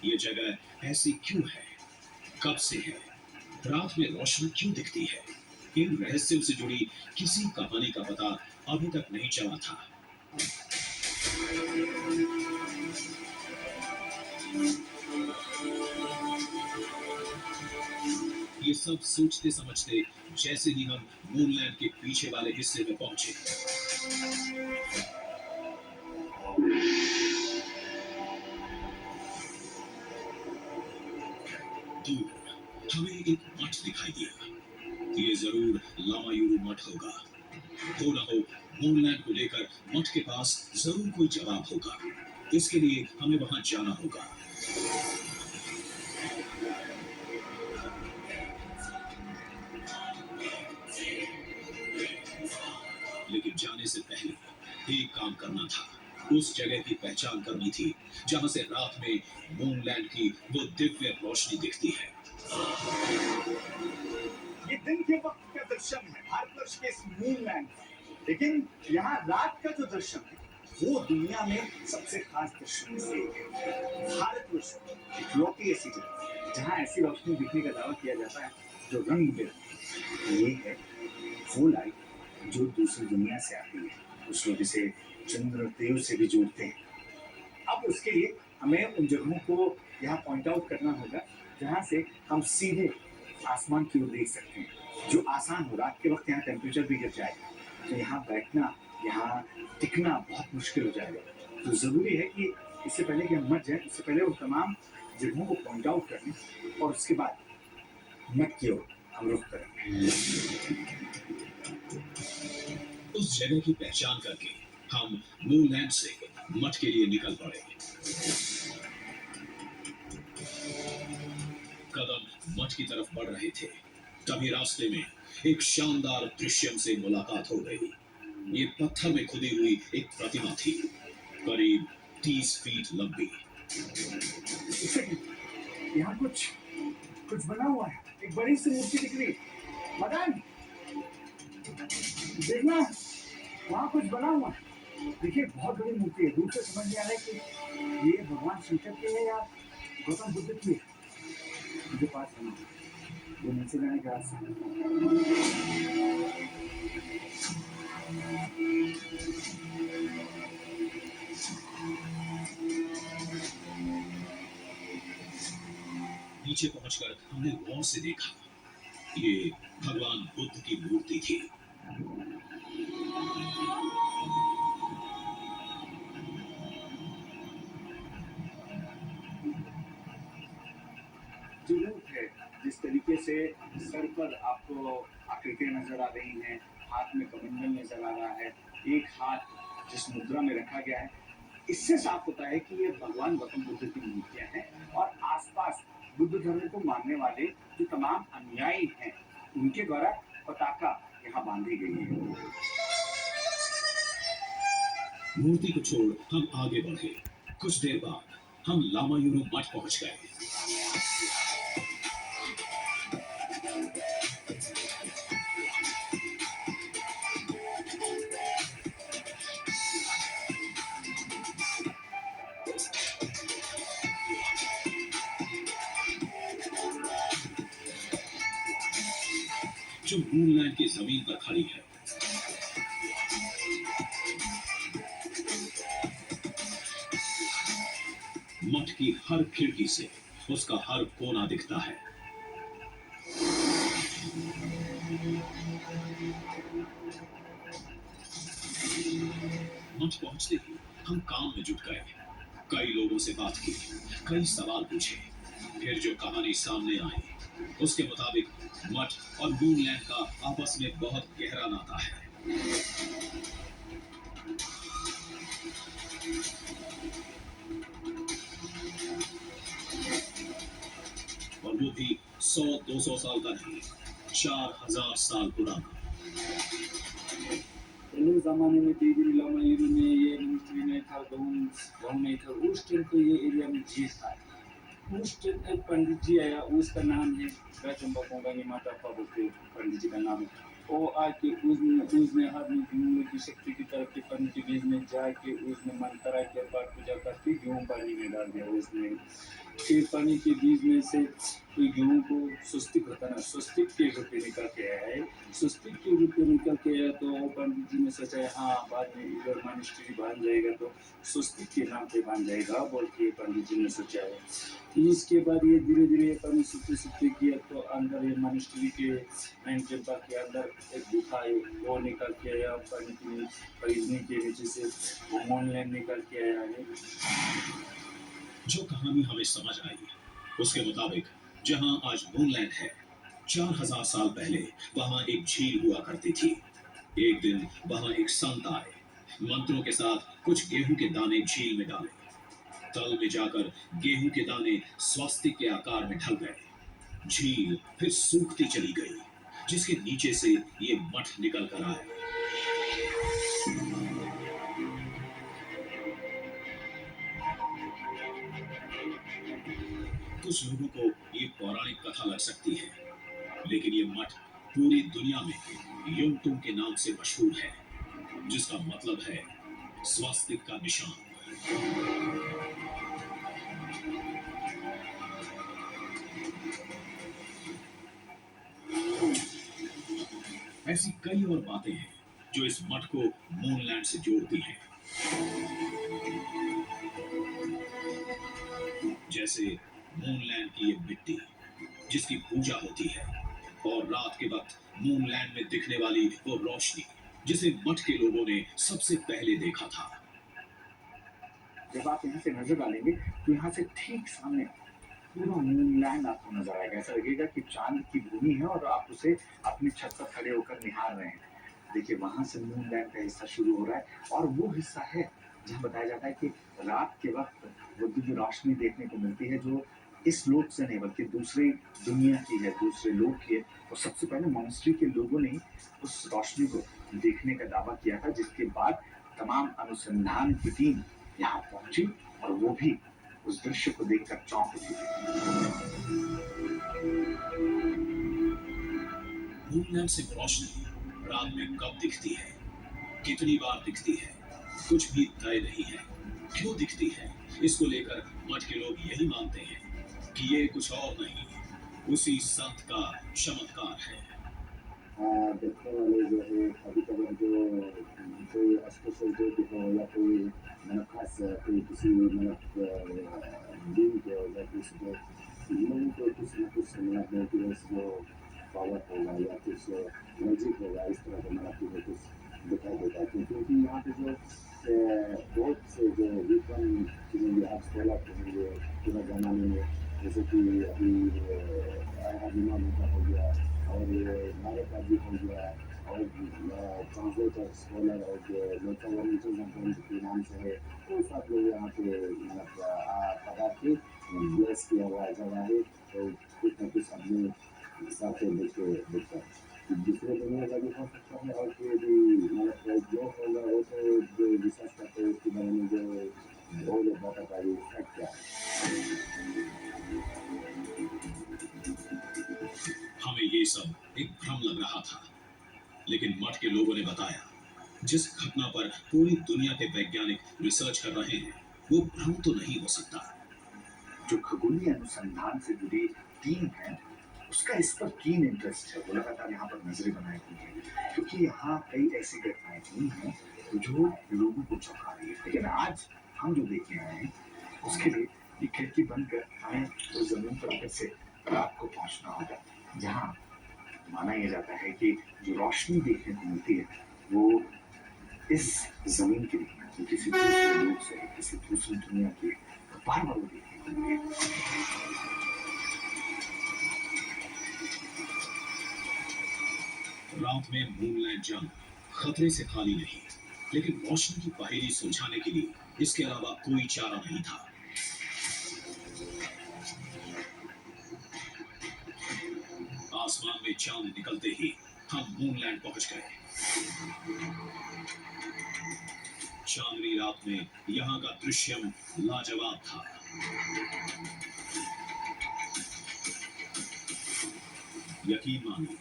ये जगह ऐसी क्यों है, कब से है, रात में रोशनी क्यों दिखती है, इन रहस्यों से जुड़ी किसी कहानी का पता अभी तक नहीं चला था। ये सब सोचते समझते जैसे ही हम मूनलैंड के पीछे वाले हिस्से में पहुंचे, दूर हमें एक मठ दिखाई दिया। ये जरूर लामायूरू मठ होगा। हो ना हो, मूनलैंड को लेकर मठ के पास जरूर कोई जवाब होगा। इसके लिए हमें वहां जाना होगा। लेकिन जाने से पहले एक काम करना था। उस जगह की पहचान करनी थी जहां से रात में मूनलैंड की वो दिव्य रोशनी दिखती है। ये दिन के वक्त का दर्शन है भारतवर्ष के इस मूनलैंड का, लेकिन यहाँ रात का जो दर्शन है वो दुनिया में सबसे खास दर्शन में से एक है। भारतवर्ष इकलौती ऐसी जगह जहाँ ऐसी रोशनी दिखने का दावा किया जाता है जो रंग बिरंगी। ये है वो लाइट जो दूसरी दुनिया से आती है। कुछ लोग इसे चंद्रदेव से भी जोड़ते हैं। अब उसके लिए हमें उन जगहों को यहाँ पॉइंट आउट करना होगा जहाँ से हम सीधे आसमान की ओर देख सकते हैं, जो आसान हो। रात के वक्त यहाँ टेम्परेचर भी गिर जाएगा, तो यहाँ बैठना, यहाँ टिकना बहुत मुश्किल हो जाएगा। तो ज़रूरी है कि इससे पहले कि हम मर जाए, इससे पहले वो तमाम जगहों को पॉइंट आउट कर लें और उसके बाद मठ की ओर हम रुख करें। उस जगह की पहचान करके हम मूनलैंड से मठ के लिए निकल पड़े। कदम मठ की तरफ बढ़ रहे थे, तभी रास्ते में एक शानदार दृश्य से मुलाकात हो गई। ये पत्थर में खुदी हुई एक प्रतिमा थी, करीब 30 फीट लंबी। यहाँ कुछ बना हुआ है, एक बड़ी सी मूर्ति दिख रही है। मदन, देखना, वहाँ कुछ बना हुआ है। देखिए, बहुत बड़ी मूर्ति है। दूर से समझ नहीं आ रहा है कि ये भगवान शंकर की है या गौतम बुद्ध की है। मुझे पास है, वो नीचे जाने का रास्ता है। नीचे पहुंचकर हमने गौर से देखा, ये भगवान बुद्ध की मूर्ति थी। जुनून है जिस तरीके से सर पर आपको आकृतियां नजर आ रही हैं, हाथ में कमंडल नजर आ रहा है, एक हाथ जिस मुद्रा में रखा गया है, इससे साफ होता है कि ये भगवान गौतम बुद्ध की मूर्तियां हैं। और आसपास बुद्ध धर्म को मानने वाले जो तमाम अनुयायी हैं, उनके द्वारा पताका यहाँ बांधी गई है। मूर्ति को छोड़ हम आगे बढ़े। कुछ देर बाद हम लामायूरू मठ पहुंच गए। जो मूनलैंड की जमीन पर खड़ी है। मठ की हर खिड़की से उसका हर कोना दिखता है। मठ पहुंचते ही हम काम में जुट गए। कई लोगों से बात की, कई सवाल पूछे। फिर जो कहानी सामने आई, उसके मुताबिक मठ और मूनलैंड का आपस में बहुत गहरा नाता है। और वो भी 100-200 साल का नहीं, 4000 साल पुराना। पहले ज़माने में देवी लामायूरू में ये मिलिट्री नहीं था, गाँव नहीं था। उस टाइम पे ये एरिया में झील था। उस टाइम एक पंडित जी आया, उसका नाम है राजम्बा कोंगानी माता बोलते, पंडित जी का नाम है। वो आके उसने अपनी गेहूं की शक्ति की तरफ के पानी के बीज में जाके उसने मंत्रा के पाठ पूजा करके गेहूं पानी में डाल दिया उसने। फिर पानी के बीज में से कोई गेहूं को स्वस्तिक होता ना, स्वस्तिक के रूप में निकल के आया है। स्वस्तिक के रूप में निकल के आया तो वो पंडित जी ने सोचा है हाँ बाद में इधर मॉनेस्ट्री बन जाएगा तो स्वस्तिक के नाम पे बन जाएगा बोल के पंडित जी ने सोचा है। इसके बाद ये धीरे धीरे पानी सूखते सूखते किया तो अंदर ये मॉनेस्ट्री के मेन टेम्पल के अंदर एक गुफा है वो निकल के आया पानी की परिधि के नीचे से वो मूनलैंड निकल के आया है। जो कहानी हमें समझ आई उसके मुताबिक जहां आज मूनलैंड है, 4000 साल पहले वहां एक झील हुआ करती थी। एक दिन वहां एक संत आए, मंत्रों के साथ कुछ गेहूं के दाने झील में डाले। तल में जाकर गेहूं के दाने स्वास्तिक के आकार में ढल गए। झील फिर सूखती चली गई, जिसके नीचे से ये मठ निकल कर आए। कुछ लोगों को ये पौराणिक कथा लग सकती है, लेकिन ये मठ पूरी दुनिया में युंगतुंग के नाम से मशहूर है, जिसका मतलब है स्वास्तिक का निशान। ऐसी कई और बातें हैं जो इस मठ को मूनलैंड से जोड़ती हैं। जैसे मूनलैंड की ये मिट्टी जिसकी पूजा होती है, और रात के वक्त मूनलैंड में दिखने वाली वो रोशनी जिसे मठ के लोगों ने सबसे पहले देखा था। जब आप यहाँ से नजर डालेंगे तो यहाँ से ठीक सामने पूरा मूनलैंड आपको नजर आएगा। ऐसा लगेगा कि चांद की भूमि है और आप उसे अपनी छत पर खड़े होकर निहार रहे हैं। देखिए वहां से मूनलैंड का हिस्सा शुरू हो रहा है और वो हिस्सा है जहाँ बताया जाता है कि रात के वक्त वो दिव्य रोशनी देखने को मिलती है जो इस लोक से नहीं बल्कि दूसरी दुनिया की है, दूसरे लोक की है। और सबसे पहले मॉनेस्ट्री के लोगों ने उस रोशनी को देखने का दावा किया था, जिसके बाद तमाम अनुसंधान की टीम यहाँ पहुंची और वो भी उस दृश्य को देखकर चौंक उठी थी। मूनलैंड से रोशनी रात में कब दिखती है, कितनी बार दिखती है, कुछ भी तय नहीं है। क्यों दिखती है, इसको लेकर मठ के लोग यही मानते हैं कि ये कुछ और नहीं, उसी संत का चमत्कार है। देखने वाले जो है कभी कभार जो कोई स्पेशल डे पे हो या कोई मतलब खास कोई किसी मतलब दिन पे हो या कुछ जो लोगों को कुछ न कुछ मतलब मोटिवेश जो पावर होगा या कुछ मैजिक होगा इस तरह का मतलब चीज़ें कुछ दिखाई देता है। क्योंकि यहाँ पे जो बहुत से जो विद्वान चीज़ें आप स्कॉलर करेंगे पूरा ज़माने में, जैसे कि अभी अभिनव हो गया और भारत आदि हो गया और ट्रांसलेटर स्कॉलर और लोकल के नाम से है, तो सब लोग यहाँ पे मतलब पता के ब्लेस किया हुआ जगह है। तो कुछ न कुछ अपने हिसाब से देखते हैं दूसरे दुनिया का भी हो सकता है और फिर भी मतलब जो होगा वो तो जो रिसर्च करते हैं उसके बारे में जो वो लोग बता पाएंगे फैक्ट क्या है। हमें ये सब एक भ्रम लग रहा था, लेकिन मठ के लोगों ने बताया जिस घटना पर पूरी दुनिया के वैज्ञानिक रिसर्च कर रहे हैं वो भ्रम तो नहीं हो सकता। जो खगोलीय अनुसंधान से जुड़ी टीम है उसका इस पर कीन इंटरेस्ट है, वो लगातार यहाँ पर नजरें बनाए हुई है, क्योंकि यहाँ कई ऐसी घटनाएं हुई हैं जो लोगों को चौंका रही है। लेकिन आज हम जो देखने आए हैं उसके लिए ये खिड़की बंद कर हमें तो जमीन पर फिर से रात को पहुंचना होगा, जहाँ माना यह जाता है कि जो रोशनी देखने को मिलती है वो इस जमीन की नहीं है, किसी दूसरे लोक से किसी दूसरी दुनिया की बार बार देखने को मिलती है। रात में मूनलैंड जंग खतरे से खाली नहीं, लेकिन रोशनी की पहेली सुलझाने के लिए इसके अलावा कोई चारा नहीं था। आसमान में चांद निकलते ही हम मूनलैंड पहुंच गए। चांदनी रात में यहाँ का दृश्यम लाजवाब था। यकीन मानिए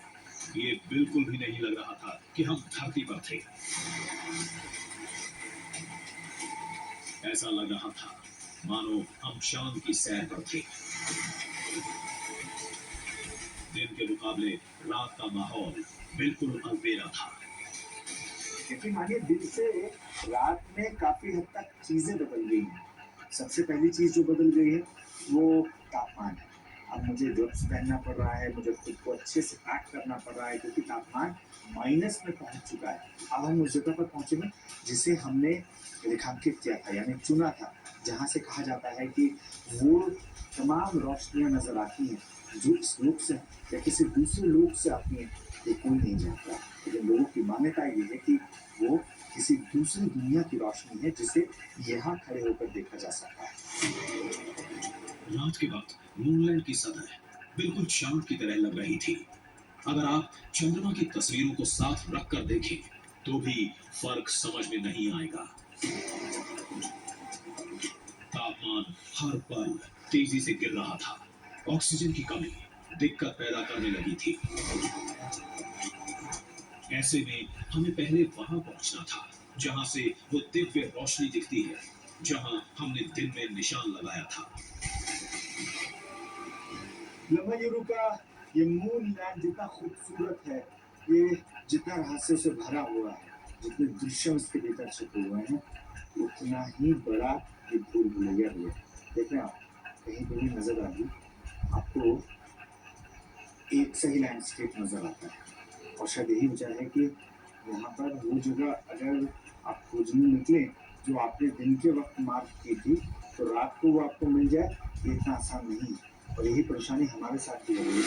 ये बिल्कुल भी नहीं लग रहा था कि हम धरती पर थे। ऐसा लग रहा था मानो हम चांद की सैर पर थे। दिन के मुकाबले रात का माहौल बिल्कुल अलबेला था। लेकिन मानिए दिन से रात में काफी हद तक चीजें बदल गई हैं। सबसे पहली चीज जो बदल गई है वो तापमान है। अब मुझे ग्लव्स पहनना पड़ रहा है, मुझे खुद को अच्छे से पैक करना पड़ रहा है क्योंकि तापमान माइनस में पहुंच चुका है। अब हम उस जगह पर पहुंचे हैं जिसे हमने रेखांकित किया था, यानी चुना था, जहां से कहा जाता है कि वो तमाम रोशनियां नजर आती हैं जो इस लोक से या किसी दूसरे लोक से आती हैं, ये कोई नहीं जानता। लेकिन लोगों की मान्यता ये है कि वो किसी दूसरी दुनिया की रोशनी है जिसे यहाँ खड़े होकर देखा जा सकता है। रात के वक्त मूनलैंड की सतह बिल्कुल चांद की तरह लग रही थी। अगर आप चंद्रमा की तस्वीरों को साथ रखकर देखें तो भी फर्क समझ में नहीं आएगा। तापमान हर पल तेजी से गिर रहा था। ऑक्सीजन की कमी दिक्कत पैदा करने लगी थी। ऐसे में हमें पहले वहां पहुंचना था जहां से वो दिव्य रोशनी दिखती है, जहां हमने दिन में निशान लगाया था। लम्बा का ये मून लैंड जितना खूबसूरत है, ये जितना रहस्यों से भरा हुआ है, जितने दृश्य इसके भीतर छुपे हुए हैं, उतना ही बड़ा ये भूल भुलैया भी है। देख रहे हैं आप, कहीं पे भी नजर आ रही आपको एक सही लैंडस्केप नजर आता है। और शायद यही वजह है कि यहाँ पर वो जगह अगर आप खोजने निकले जो आपने दिन के वक्त मार्क की थी, तो रात को वो आपको मिल जाए, ये इतना आसान नहीं है। और यही परेशानी हमारे साथ भी हो रही है।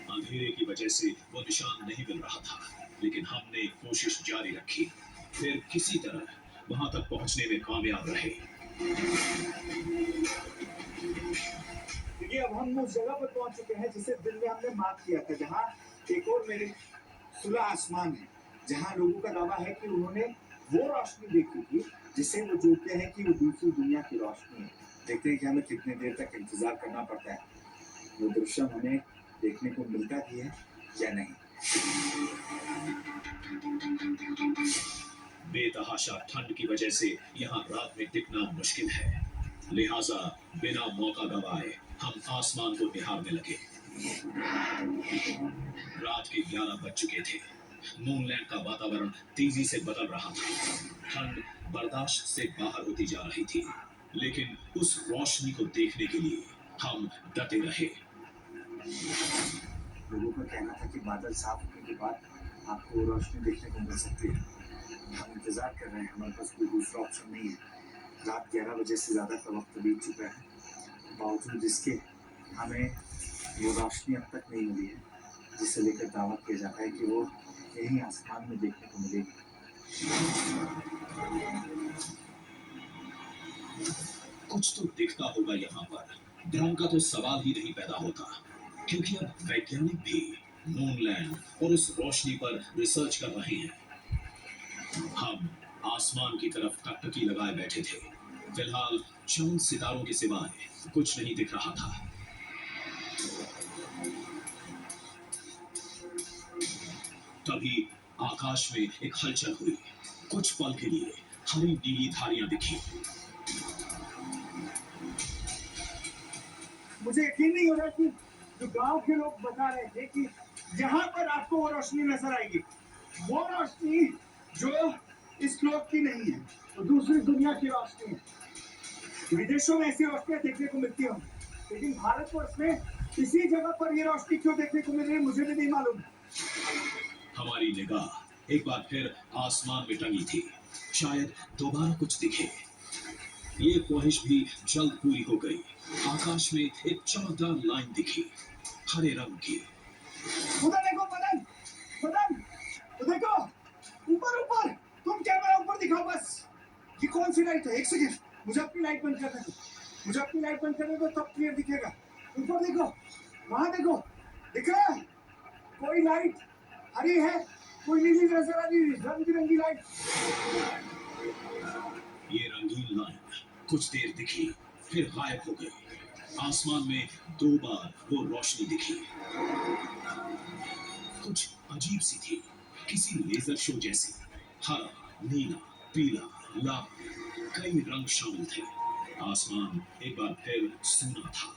अंधेरे की वजह से वो निशान नहीं मिल रहा था, लेकिन हमने कोशिश जारी रखी। फिर किसी तरह वहां तक पहुंचने में कामयाब रहे। देखिए, अब हम उस जगह पर पहुंच चुके हैं जिसे दिन में हमने मार्क किया था, जहाँ एक और मेरे खुला आसमान है, जहाँ लोगों का दावा है कि उन्होंने वो रोशनी देखी थी जिसे वो जोड़ते हैं कि वो दूसरी दुनिया की रोशनी है। देखते हैं कि हमें कितने देर तक इंतजार करना पड़ता है, वो दृश्य हमें देखने को मिलता भी है या नहीं। बेतहाशा ठंड की वजह से यहाँ रात में टिकना मुश्किल है, लिहाजा बिना मौका गवाए हम आसमान को निहारने लगे। रात के 11 बज चुके थे। मूनलैंड का वातावरण तेजी से बदल रहा था। ठंड बर्दाश्त से बाहर होती जा रही थी, लेकिन उस रोशनी को देखने के लिए हम डटे रहे। लोगों का कहना था कि बादल साफ होने के बाद आपको रोशनी देखने को मिल सकती है। हम इंतजार कर रहे हैं, हमारे पास कोई दूसरा ऑप्शन नहीं है। रात 11 बजे से ज़्यादा का वक्त बीत चुका है, बावजूद इसके हमें वो रोशनी अब तक नहीं मिली है जिसे लेकर दावा किया जाता है कि वो यही आसमान में देखने को मिलेगी। कुछ तो दिखता होगा यहाँ पर, भ्रम का तो सवाल ही नहीं पैदा होता, क्योंकि अब वैज्ञानिक भी मूनलैंड और उस रोशनी पर रिसर्च कर रहे हैं। हम आसमान की तरफ टकटकी लगाए बैठे थे। फिलहाल चांद सितारों के सिवाय कुछ नहीं दिख रहा था। तभी आकाश में एक हलचल हुई। कुछ पल के लिए हरी नीली धारियां दिखी। मुझे यकीन नहीं हो रहा कि जो गांव के लोग बता रहे थे कि यहाँ पर आपको वो रोशनी नजर आएगी, वो रोशनी जो इस लोक की नहीं है, तो दूसरी दुनिया की रोशनी है। विदेशों में ऐसी रोशनियां देखने को मिलती होंगी, लेकिन भारतवर्ष में इसी जगह पर ये रोशनी क्यों देखने को मिल रही है, मुझे भी नहीं मालूम। हमारी निगाह एक बार फिर आसमान में टंगी थी, शायद दोबारा कुछ दिखे। ये ख्वाहिश भी जल्द पूरी हो गई। आकाश में एक चमकदार लाइन दिखी, हरे रंग की। उधर देखो मदन, मदन, उधर देखो, ऊपर ऊपर, तुम कैमरा ऊपर दिखाओ बस। ये कौन सी लाइट है? एक सेकंड, मुझे अपनी लाइट बंद करने दो, मुझे अपनी लाइट बंद करने दो, तब क्लियर दिखेगा। ऊपर देखो, वहां देखो, दिख रहा है? कोई लाइट हरी है, कोई नीली नजर आ रही है, रंग बिरंगी लाइट। ये रंगीन लाइन कुछ देर दिखी, फिर गायब हो गई। आसमान में 2 बार वो रोशनी दिखी। कुछ अजीब सी थी, किसी लेजर शो जैसी। हरा, नीला, पीला, लाल, कई रंग शामिल थे। आसमान एक बार फिर सूना था।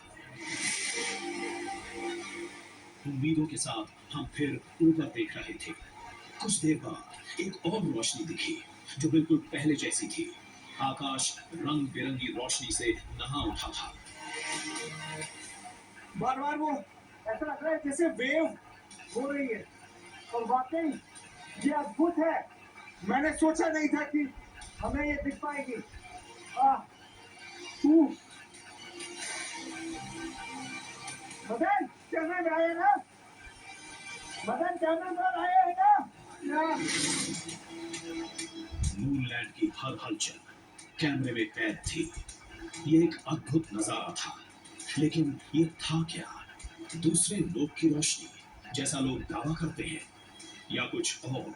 उम्मीदों के साथ हम फिर ऊपर देख रहे थे। कुछ देर बाद एक और रोशनी दिखी जो बिल्कुल पहले जैसी थी। आकाश रंग बिरंगी रोशनी से नहा उठा था। बार बार वो ऐसा लग रहा है जैसे वेव हो रही है, और वाकई ये अद्भुत है। मैंने सोचा नहीं था कि हमें ये दिख पाएगी। आह, तू मदन कैमरा में आया ना? मदन कैमरा में आया है ना? मूनलैंड की हर हलचल कैमरे में कैद थी। ये एक अद्भुत नजारा था, लेकिन ये था क्या? दूसरे लोग की रोशनी जैसा लोग दावा करते हैं, या कुछ और?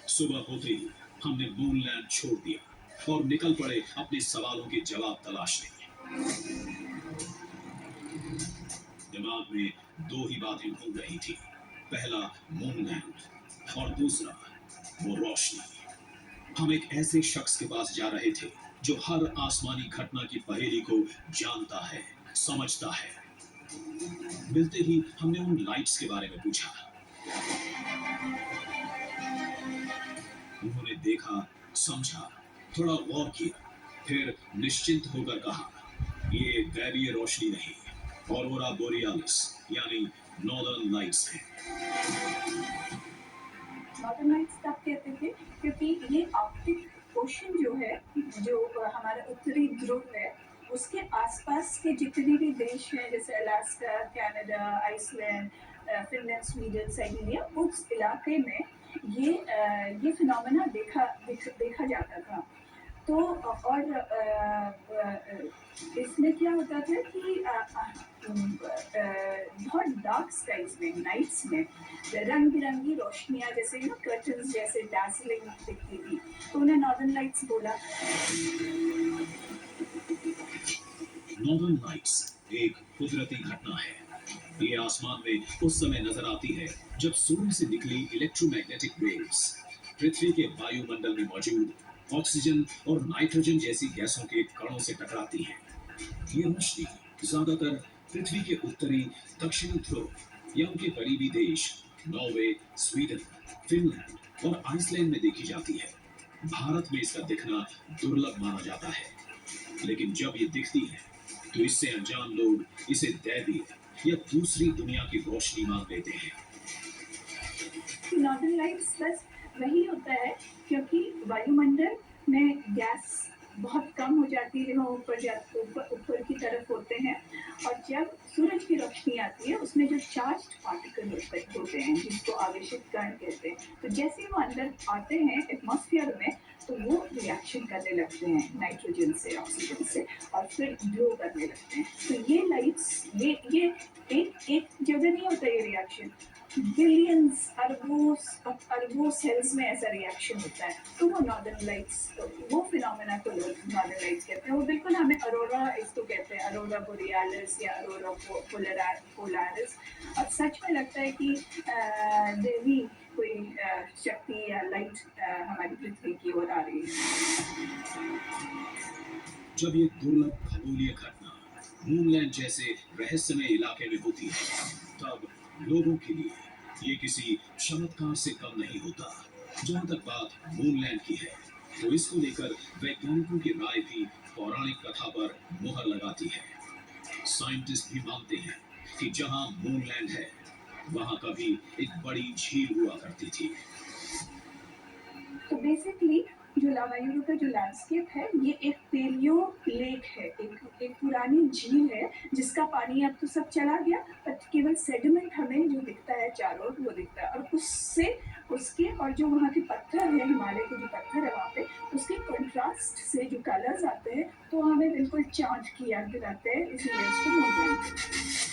सुबह होते ही हमने मूनलैंड छोड़ दिया और निकल पड़े अपने सवालों के जवाब तलाशने। दिमाग में 2 ही बातें घूम रही थी। पहला मूनलैंड और दूसरा वो रोशनी। हम एक ऐसे शख्स के पास जा रहे थे जो हर आसमानी घटना की पहेली को जानता है, समझता है। मिलते ही हमने उन लाइट्स के बारे में पूछा। उन्होंने देखा, समझा, थोड़ा गौर किया, फिर निश्चिंत होकर कहा, ये दैवीय रोशनी नहीं, ऑरोरा बोरियालिस यानी नॉर्दर्न लाइट्स है। नॉर्दर्न लाइट्स तब कहते थे क्योंकि ये आर्कटिक ओशन जो है, जो हमारा उत्तरी ध्रुव है, उसके आसपास के जितने भी देश हैं, जैसे Alaska, Canada, Iceland, Finland, Sweden, Siberia, उस इलाके में ये फिनोमेना देखा जाता था। तो और इसमें क्या होता था कि बहुत डार्क स्काइज में, नाइट्स में रंग बिरंगी रोशनियां, जैसे कर्टन्स जैसे डार्सलिंग दिखती थी, तो उन्हें नॉर्दर्न लाइट्स बोला। नॉर्दर्न लाइट्स एक कुदरती घटना है। ये आसमान में उस समय नजर आती है जब सूर्य से निकली इलेक्ट्रोमैग्नेटिक वेव्स पृथ्वी के वायुमंडल में मौजूद ऑक्सीजन और नाइट्रोजन जैसी गैसों के कणों से टकराती हैं। ये रोशनी ज्यादातर पृथ्वी के उत्तरी, दक्षिणी ध्रुव या उनके करीबी देश नॉर्वे, स्वीडन, फिनलैंड और आइसलैंड में देखी जाती है। भारत में इसका दिखना दुर्लभ माना जाता है, लेकिन जब ये दिखती है तो इससे अनजान लोग इसे दैवीय या दूसरी दुनिया की रोशनी मान लेते हैं। नॉर्दर्न लाइट्स बस वही होता है क्योंकि वायुमंडल में गैस बहुत कम हो जाती है, वो ऊपर की तरफ होते हैं, और जब सूरज की रोशनी आती है उसमें जो चार्ज्ड पार्टिकल होते हैं जिसको आवेशित कण कहते हैं, तो जैसे वो अंदर आते हैं एटमॉस्फेयर में तो वो रिएक्शन करने लगते हैं नाइट्रोजन से, ऑक्सीजन से, और फिर ग्लो करने लगते हैं। तो ये लाइट्स ये एक जगह नहीं होता ये रिएक्शन, बिलियंस अरबों सेल्स में ऐसा रिएक्शन होता है। तो वो नॉर्दर्न लाइट्स, तो वो फिनोमेना को लोग नॉर्दर्न लाइट्स कहते हैं। वो बिल्कुल हमें अरोरा इसको कहते हैं, अरोरा बोरियालिस या अरोरा पोलारिस। और सच में लगता है कि देवी कोई शक्ति या लाइट हमारी पृथ्वी की ओर आ रही है। जब ये दुर्लभ खगोलीय घटना मूनलैंड जैसे रहस्यमय इलाके में होती है, तब लोगों के लिए ये किसी चमत्कार से कम नहीं होता। जहाँ तक बात मूनलैंड की है, तो इसको लेकर वैज्ञानिकों की राय भी पौराणिक कथा पर मुहर लगाती है। साइंटिस्ट भी मानते हैं कि जहाँ मूनलैंड है, वहाँ कभी एक बड़ी झील हुआ करती थी। तो बेसिकली जो लामायूरू का जो लैंडस्केप है, ये एक पेलियो लेक है, एक पुरानी झील है जिसका पानी अब तो सब चला गया, पर केवल सेडिमेंट हमें जो दिखता है चारों ओर वो दिखता है, और उसके और जो वहाँ के पत्थर है, हिमालय के जो पत्थर है वहाँ पे, उसके कंट्रास्ट से जो कलर्स आते हैं तो हमें बिल्कुल चांद की याद दिलाते हैं, इसलिए उसको मूनलैंड।